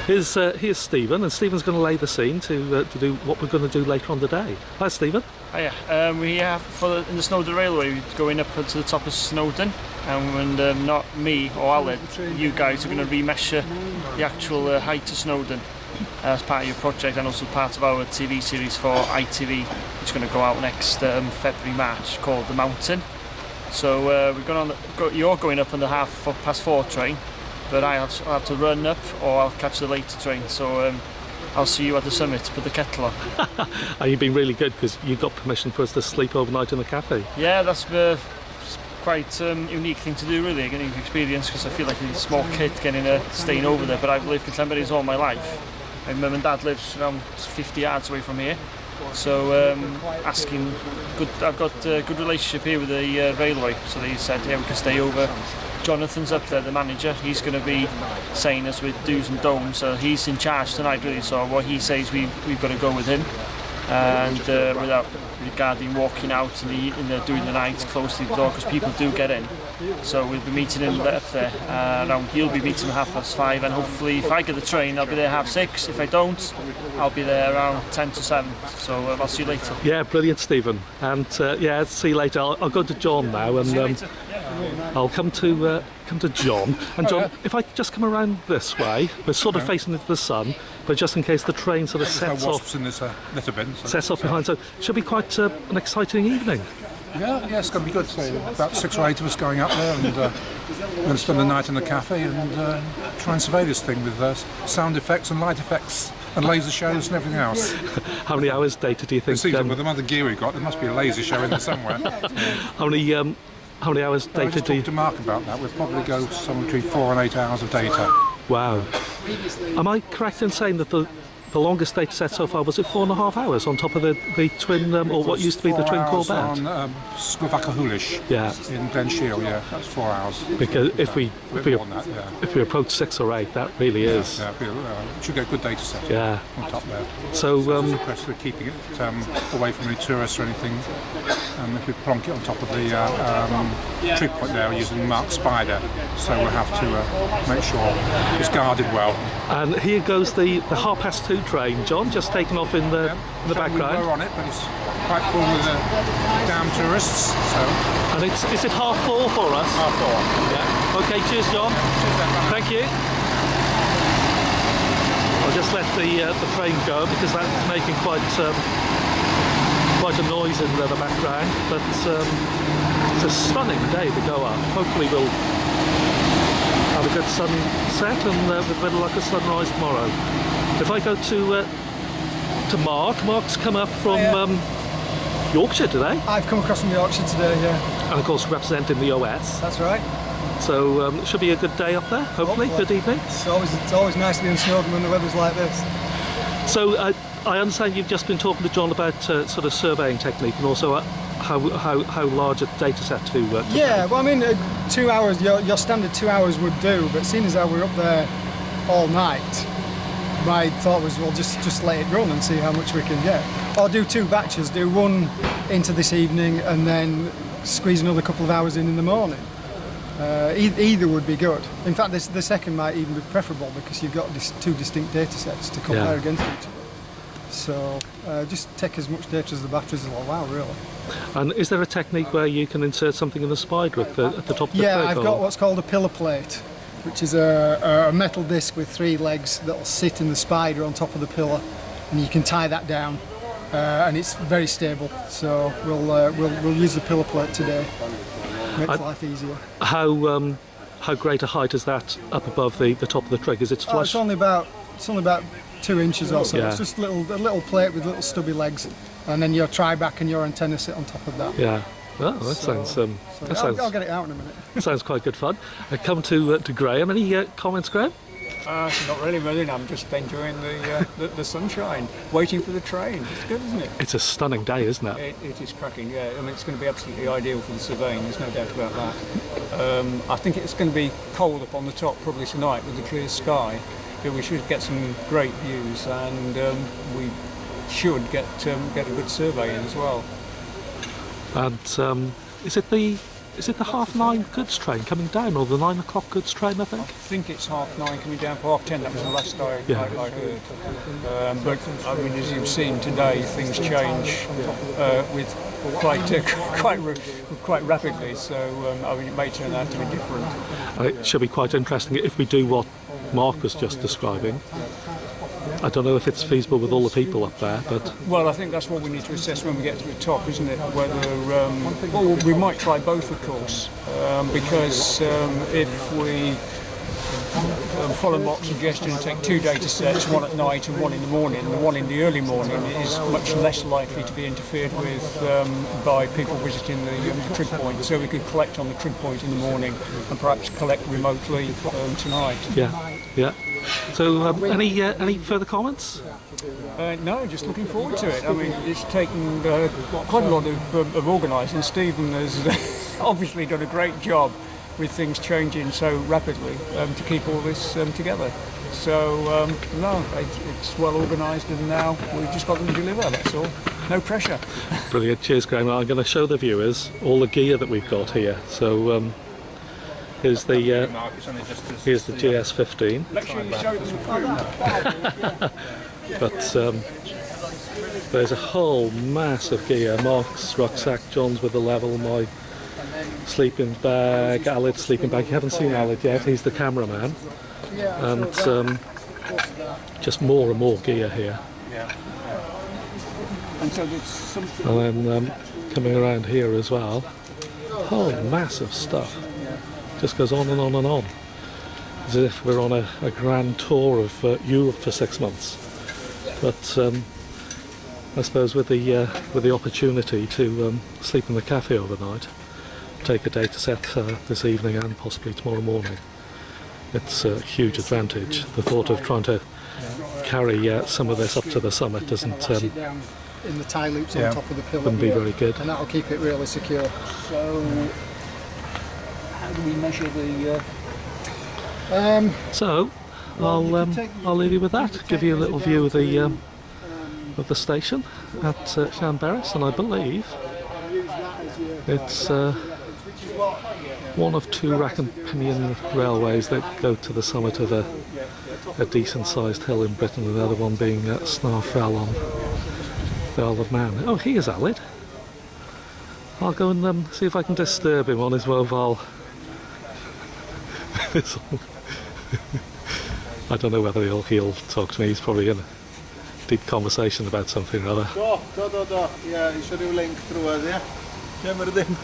Here's Stephen, and Stephen's going to lay the scene to do what we're going to do later on today. Hi, Stephen. Hiya. We have in the Snowdon Railway going up to the top of Snowdon, and not me or Alan, you guys are going to remeasure the actual height of Snowdon as part of your project, and also part of our TV series for ITV, which is going to go out next February, March, called The Mountain. So you're going up on the 4:30 train, but I'll have to run up, or I'll catch the later train. So I'll see you at the summit. Put the kettle on. And you've been really good because you got permission for us to sleep overnight in the cafe. Yeah, that's quite unique thing to do, really, getting experience, because I feel like a small kid staying over there. But I've lived in Llanberis all my life. My mum and dad lives around 50 yards away from here. So I've got a good relationship here with the railway. So they said, yeah, we can stay over. Jonathan's up there, the manager. He's going to be saying us with do's and don'ts. So he's in charge tonight, really. So what he says, we've got to go with him. And without regarding walking out during the night close to the door, because people do get in. So we'll be meeting him up there. He'll be meeting at 5:30, and hopefully, if I get the train, I'll be there 6:30. If I don't, I'll be there around 10 to 7. So I'll see you later. Yeah, brilliant, Stephen. And yeah, see you later. I'll go to John now, and I'll come to John. And John, if I just come around this way, we're sort of facing into the sun, but just in case the train sort of sets off. In this litter bin, sets off behind, so it should be quite an exciting evening. Yeah, it's going to be good. So about 6 or 8 of us going up there, and we're going to spend the night in the cafe and try and survey this thing with sound effects and light effects and laser shows and everything else. How many hours data do you think? With the amount of gear we've got, there must be a laser show in there somewhere. How many hours data just do you... talked to Mark about that. We'll probably go somewhere between 4 and 8 hours of data. Wow. Am I correct in saying that the longest data set so far, was it 4.5 hours on top of the twin, or what used to be the twin core band? On Squivaccahoolish, yeah, in Glen Shiel, yeah, that's 4 hours. Because if we approach 6 or 8, that really is. Yeah, we should get a good data set. Yeah. On top there. So we're keeping it away from any tourists or anything. If we plonk it on top of the tree point there, we're using marked spider, so we'll have to make sure it's guarded well. And here goes the 2:30 train, John, just taken off in the background. We're on it, but it's quite full with damn tourists. So. And is it 4:30 for us? 4:30. Yeah. Okay, cheers, John. Cheers, thank you. I'll just let the train go because that's making quite a noise in the background. But it's a stunning day to go up. Hopefully we'll have a good sunset and with a bit of luck a sunrise tomorrow. If I go to Mark's come up from Yorkshire today. I've come across from Yorkshire today, yeah. And of course representing the OS. That's right. So it should be a good day up there, hopefully. Good evening. It's always nice to be in Snowdon when the weather's like this. So I understand you've just been talking to John about sort of surveying technique and also how large a data set to yeah, take. well, I mean, 2 hours, your standard 2 hours would do, but seeing as how we're up there all night, my thought was, well, just let it run and see how much we can get. Or do 2 batches, do one into this evening and then squeeze another couple of hours in the morning. Either would be good. In fact, the second might even be preferable because you've got 2 distinct data sets to compare against each other. So just take as much data as the batteries will allow, really. And is there a technique where you can insert something in the spider at the top of the Yeah, plate? I've got what's called a pillar plate, which is a metal disc with 3 legs that'll sit in the spider on top of the pillar, and you can tie that down, and it's very stable. So we'll use the pillar plate today. Makes life easier. How great a height is that up above the top of the trig? Is it flush? It's only about 2 inches or so. Yeah. It's just a little plate with little stubby legs, and then your tri-back and your antenna sit on top of that. Yeah. Oh, that sounds. I'll get it out in a minute. Sounds quite good fun. I come to Graham. Any comments, Graham? Not really. I'm just enjoying the sunshine, waiting for the train. It's good, isn't it? It's a stunning day, isn't it? It is cracking, yeah. I mean, it's going to be absolutely ideal for the surveying, there's no doubt about that. I think it's going to be cold up on the top probably tonight with the clear sky, but we should get some great views, and we should get a good survey in as well. And is it the is it the 9:30 goods train coming down, or the 9 o'clock goods train, I I think? think it's 9:30 coming down for 10:30. That was the last I heard. But I mean, as you've seen today, things change with quite rapidly. So I mean, it may turn out to be different. It should be quite interesting if we do what Mark was just describing. I don't know if it's feasible with all the people up there, but Well, I think that's what we need to assess when we get to the top, isn't it? Whether well, we might try both, of course, because if we follow Mark's suggestion and take 2 data sets, one at night and one in the morning, the one in the early morning is much less likely to be interfered with by people visiting the trig point. So we could collect on the trig point in the morning and perhaps collect remotely tonight. yeah. So any further comments? No, just looking forward to it. I mean, it's taken quite a lot of organising. Stephen has obviously done a great job with things changing so rapidly to keep all this together. So, no, it's well organised, and now we've just got them to deliver, that's all. No pressure. Brilliant. Cheers, Graham. I'm going to show the viewers all the gear that we've got here. So here's the GS15. Make sure you show them food. But there's a whole mass of gear. Mark's rucksack, John's with the level, my sleeping bag, Alid's sleeping bag. You haven't seen Alid yet, he's the cameraman. And just more and more gear here. And so there's something. And then coming around here as well, whole mass of stuff. Just goes on and on and on. As if we're on a grand tour of Europe for 6 months. But I suppose with the opportunity to sleep in the cafe overnight, take a data set this evening and possibly tomorrow morning, it's a huge advantage. The thought of trying to carry some of this up to the summit doesn't in the tie loops on top of the pillar. wouldn't be very good. And that'll keep it really secure. So, how do we measure the? So I'll leave you with that. Give you a little view of the station at Llanberis, and I believe it's one of 2 rack and pinion railways that go to the summit of a decent sized hill in Britain, and the other one being Snarfell on the Isle of Man. Oh, here's Alid. I'll go and see if I can disturb him on his mobile. I don't know whether he'll talk to me. He's probably in a deep conversation about something or other. Do. Yeah, eisiau ryw link drwedd, yeah? Yeah, Myrddin.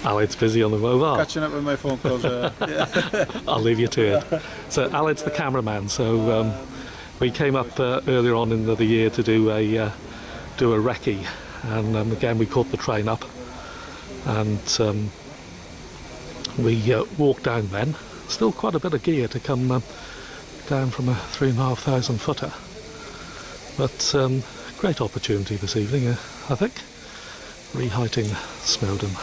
Alid's busy on the mobile. Catching up with my phone calls, yeah. I'll leave you to it. So Alid's the cameraman. So we came up earlier on in the year to do a recce, and again we caught the train up, and we walked down then. Still quite a bit of gear to come down from a 3,500 footer, but great opportunity this evening, I think, re-heighting Snowdon.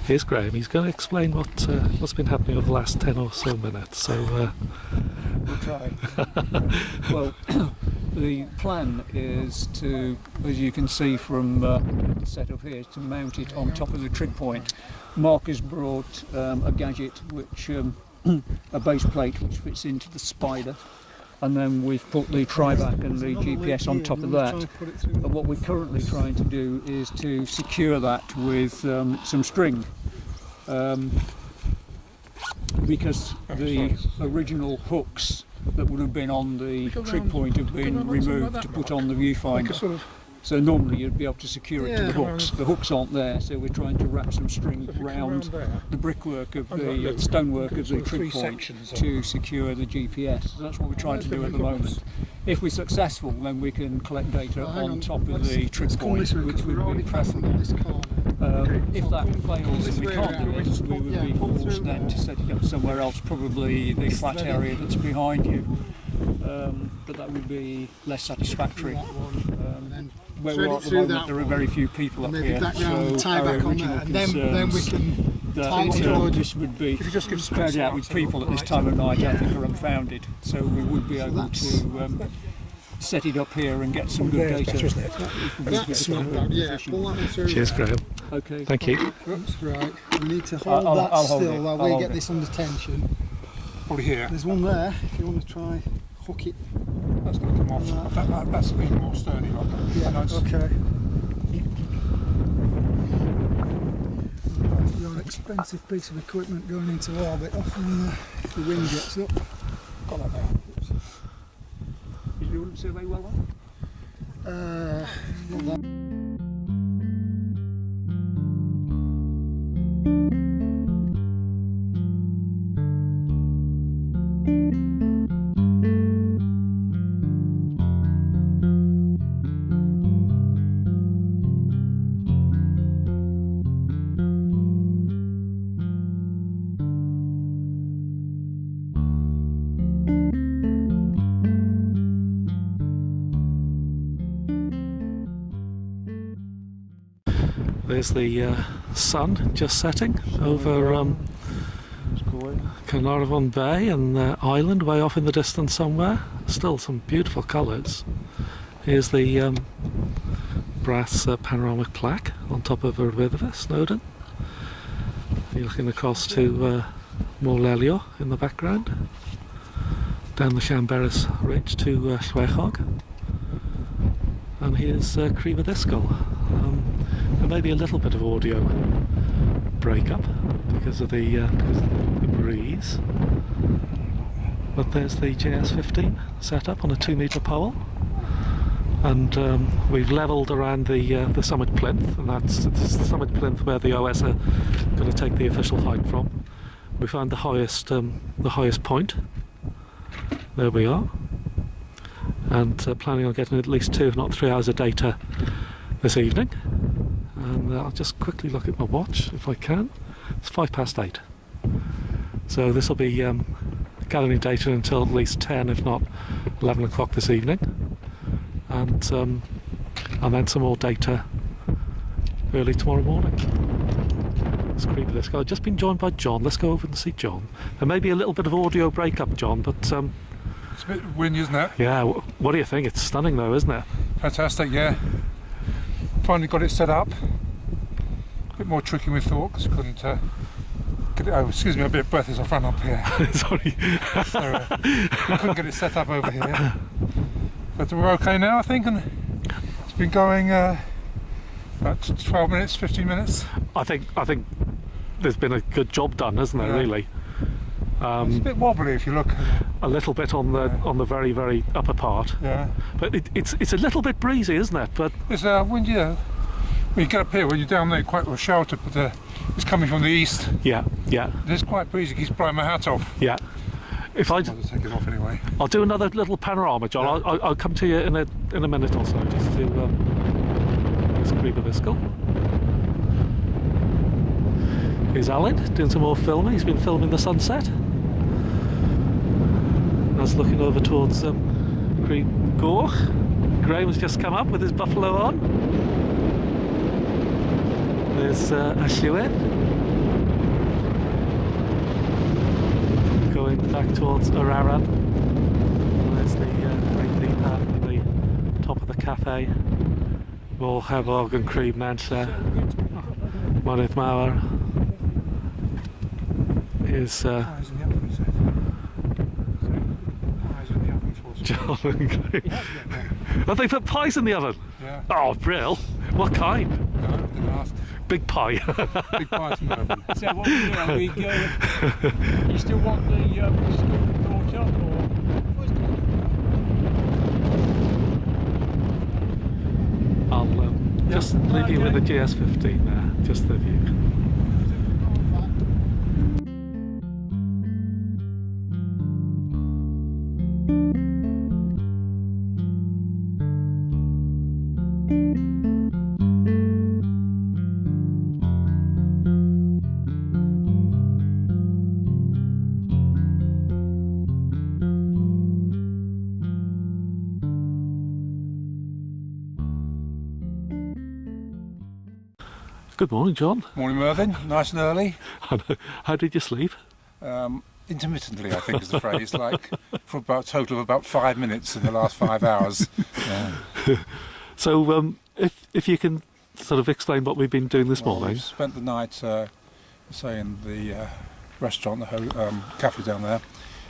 Here's Graham. He's going to explain what's been happening over the last 10 or so minutes. So We'll try. Well, the plan is to, as you can see from the setup here, to mount it on top of the trig point. Mark has brought a gadget, which a base plate which fits into the spider, and then we've put the tri-back and the GPS on top of that. And what we're currently trying to do is to secure that with some string, because the original hooks that would have been on the trig point have been removed to put on the viewfinder. So normally you'd be able to secure it to the hooks. The hooks aren't there, so we're trying to wrap some string round the brickwork of the stonework of the trig point to secure the GPS. So that's what we're trying to do at the moment. If we're successful, then we can collect data on top of the trig point, which would be preferable. If that fails and we can't do it, we would be forced then to set it up somewhere else, probably the flat area that's behind you. But that would be less satisfactory. Where we are at the moment, there are very few people up here, so our original concern that this would be spread out with people at this time of night, I think, are unfounded. So we would be able to set it up here and get some good data. Cheers, Graham. Okay. Thank you. Right, we need to hold that still while we get this under tension. Probably here. There's one there, if you want to try hook it. That's going to come off. That's even more sturdy. Like that. Yeah, Nice. okay. You're an expensive piece of equipment going into orbit, often if the wind gets up. Got that there. Is the Ordnance Survey well on? Not that. There's the sun just setting over Carnarvon Bay and the island way off in the distance somewhere. Still some beautiful colours. Here's the brass panoramic plaque on top of Wyddfa, Snowdon. You're looking across to Morlelio in the background. Down the Llanberis Ridge to Llwechog. And here's Crib y Ddisgol. There may be a little bit of audio breakup because of the breeze, but there's the JS-15 set up on a 2-metre pole, and we've levelled around the summit plinth, and that's the summit plinth where the OS are going to take the official height from. We found the highest point. There we are, and planning on getting at least 2 if not 3 hours of data this evening. And I'll just quickly look at my watch if I can. It's 8:05. So this will be gathering data until at least 10 if not 11 o'clock this evening, and then some more data early tomorrow morning. Let's creep this guy. I've just been joined by John. Let's go over and see John. There may be a little bit of audio breakup, John, but it's a bit windy, isn't it? Yeah, what do you think? It's stunning though, isn't it? Fantastic, yeah. Finally got it set up. A bit more tricky than we thought because couldn't get it. Oh, excuse me, I'm a bit breathless. I've run up here. Sorry. So, we couldn't get it set up over here. But we're okay now, I think, and it's been going about 12 minutes, 15 minutes. I think there's been a good job done, hasn't there? Really. It's a bit wobbly if you look. A little bit on the very, very upper part. Yeah. But it's a little bit breezy, isn't it? But it's windy. When you get up here, when you're down there, quite well sheltered, but it's coming from the east. Yeah, yeah. It's quite breezy. It keeps blowing my hat off. Yeah. If I'll just take it off anyway. I'll do another little panorama, John. Yeah. I'll come to you in a minute or so just to let's Crib y Ddisgol. Here's Alan doing some more filming. He's been filming the sunset. I was looking over towards Crib Goch. Graham's just come up with his buffalo on. There's Ashwin going back towards Araran. There's the Great Leap path at the top of the cafe. Mor Hebog and Crib Nancha. Mynydd Mawr is John and Graham. Have they put pies in the oven? Yeah. Oh, brill. What kind? No, didn't ask. Big pie. Big pies in the oven. So what we do, you still want the stuff brought up, or? I'll just leave you with the GS15 there, just the view. Good morning, John. Morning, Mervyn. Nice and early. How did you sleep? Intermittently, I think is the phrase. Like for about a total of about 5 minutes in the last 5 hours. Yeah. So, if you can sort of explain what we've been doing this morning. We've spent the night, say, in the restaurant, the cafe down there,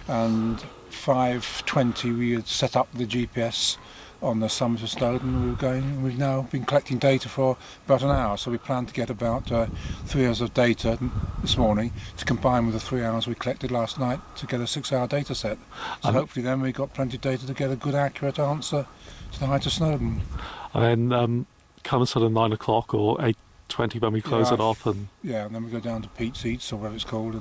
and 5:20 we had set up the GPS on the summit of Snowdon. We've now been collecting data for about an hour, so we plan to get about 3 hours of data this morning to combine with the 3 hours we collected last night to get a 6-hour data set. So hopefully then we've got plenty of data to get a good accurate answer to the height of Snowdon. And then come sort of 9 o'clock or 8:20 when we close it off, and then we go down to Pete's Eats or whatever it's called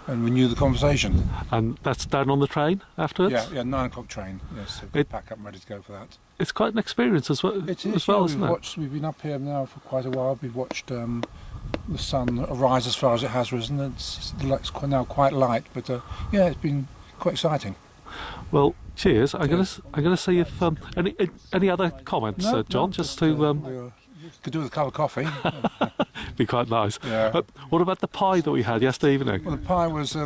and renew the conversation. And that's down on the train afterwards? Yeah, 9 o'clock train, yes, so we'll pack up and ready to go for that. It's quite an experience as well, It is, isn't it? We've been up here now for quite a while. We've watched the sun rise as far as it has risen. It's now quite light, but it's been quite exciting. Well, cheers. I'm gonna see if any other comments, John, just to could do with a cup of coffee. be quite nice. Yeah. What about the pie that we had yesterday evening? Well, the pie was the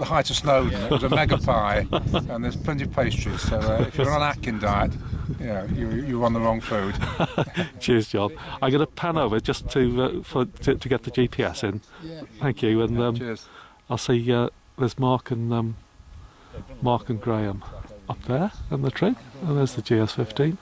height of Snowdon. It was a mega pie, and there's plenty of pastries. So if you're on an Atkin diet, you're on the wrong food. Cheers, John. I'm going to pan over just to get the GPS in. Thank you, and Cheers. I'll see. There's Mark and Graham up there in the trig, and there's the GS15.